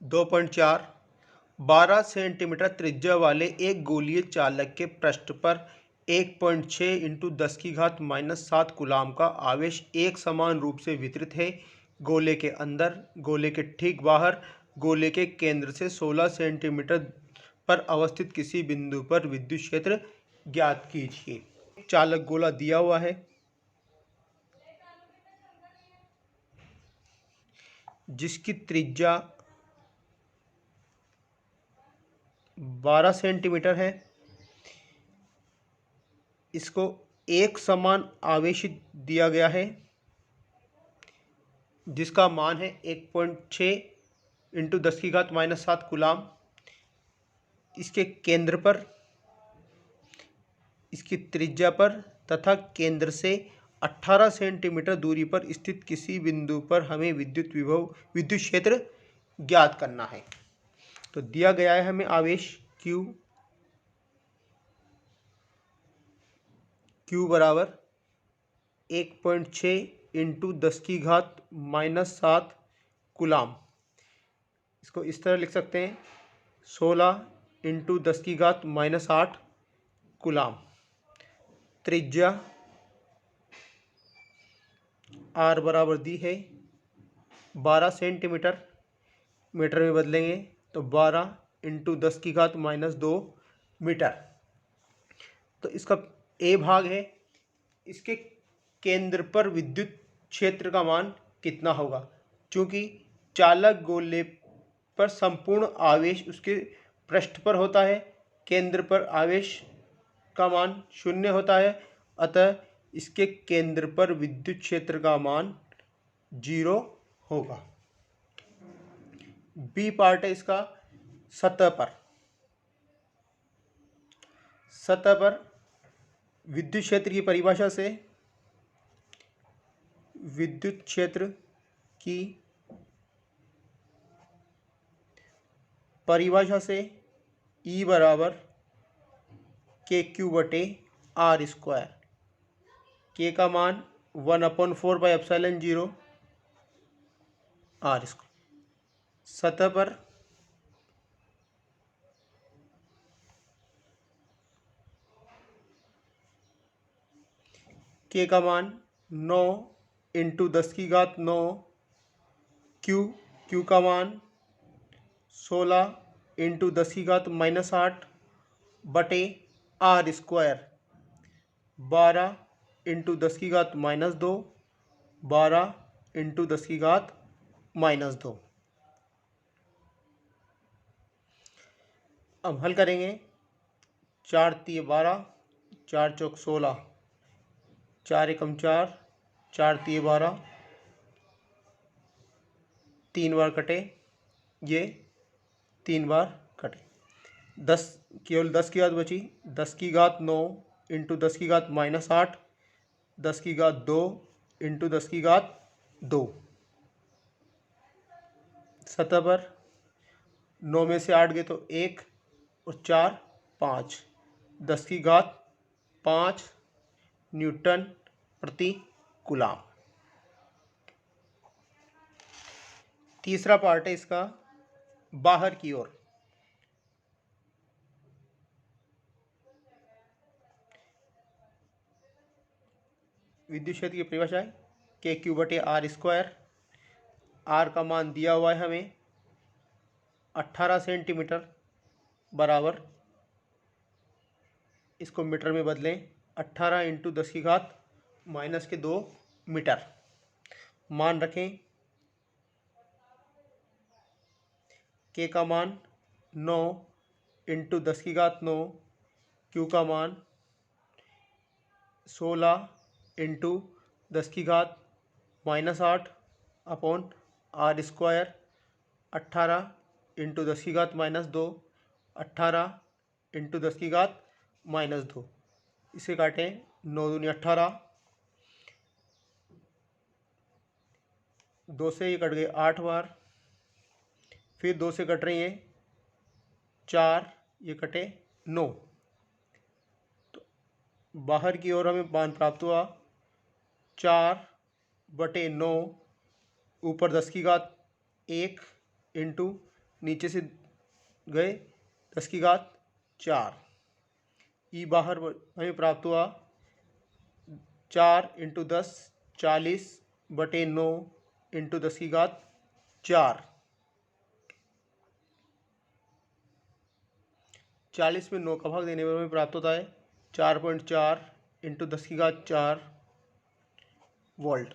2.4 12 centimetre त्रिज्या वाले एक गोलीय चालक के पृष्ठ पर 1.6 इंटू 10 की घात -7 कूलाम का आवेश एक समान रूप से वितरित है। गोले के अंदर, गोले के ठीक बाहर, गोले के केंद्र से 16 सेंटीमीटर पर अवस्थित किसी बिंदु पर विद्युत क्षेत्र ज्ञात कीजिए। चालक गोला दिया हुआ है जिसकी त्रिज्या 12 सेंटीमीटर है। इसको एक समान आवेशित दिया गया है जिसका मान है 1.6 इंटू 10 की घात -7 कूलाम। इसके केंद्र पर, इसकी त्रिज्या पर तथा केंद्र से 18 सेंटीमीटर दूरी पर स्थित किसी बिंदु पर हमें विद्युत क्षेत्र ज्ञात करना है। तो दिया गया है हमें आवेश Q बराबर 1.6 इंटू 10 की घात -7 कूलाम। इसको इस तरह लिख सकते हैं 16 इंटू 10 की घात -8 कूलाम। त्रिज्या R बराबर दी है 12 सेंटीमीटर, मीटर में बदलेंगे तो 12 इंटू 10 की घात -2 मीटर। तो इसका A भाग है, इसके केंद्र पर विद्युत क्षेत्र का मान कितना होगा। चूंकि चालक गोले पर संपूर्ण आवेश उसके पृष्ठ पर होता है, केंद्र पर आवेश का मान 0 होता है, अतः इसके केंद्र पर विद्युत क्षेत्र का मान 0 होगा। बी पार्ट है इसका सतह पर विद्युत क्षेत्र की परिभाषा से, विद्युत क्षेत्र की परिभाषा से E बराबर KQ/R²। K का मान 1/4/ε0 R²। सतह पर K का मान 9 इंटू 10 की घात 9, Q का मान 16 इंटू 10 की घात -8 बटे R², 12 इंटू 10 की घात -2, 12 इंटू 10 की घात -2। अब हल करेंगे। 4 तिये 12, 4 चौक 16, 4 एकम 4, 4 तिये 12, 3 बार कटे, ये 3 बार कटे। 10 केवल 10 की घात बची, 10 की घात 9 इंटू 10 की घात -8, 10 की घात 2 इंटू 10 की घात 2। सतह पर 9 में से 8 गए तो 1 और 4 5, 10 की घात 5 न्यूटन प्रति कूलाम। तीसरा पार्ट है इसका बाहर की ओर। विद्युत क्षेत्र की परिभाषा है KQ/R²। R का मान दिया हुआ है हमें 18 सेंटीमीटर बराबर, इसको मीटर में बदलें 18 इंटू 10 की घात -2 मीटर। मान रखें K का मान 9 इंटू 10 की घात 9, Q का मान 16 इंटू 10 की घात -8 अपॉन R², 18 इंटू 10 की घात -2, 18 इंटू 10 की घात -2। इसे काटें 9 दूनी 18, 2 से ये कट गए 8 बार, फिर 2 से कट रही हैं 4, ये कटे 9। तो बाहर की ओर हमें मान प्राप्त हुआ 4/9 ऊपर 10 की घात 1 इंटू नीचे से गए 10 की घात 4। ई बाहर हमें प्राप्त हुआ 4 × 10 40/9 × 10 की घात 4। 40 में 9 का भाग देने पर हमें प्राप्त होता है 4.4 × 10 की घात 4 वोल्ट।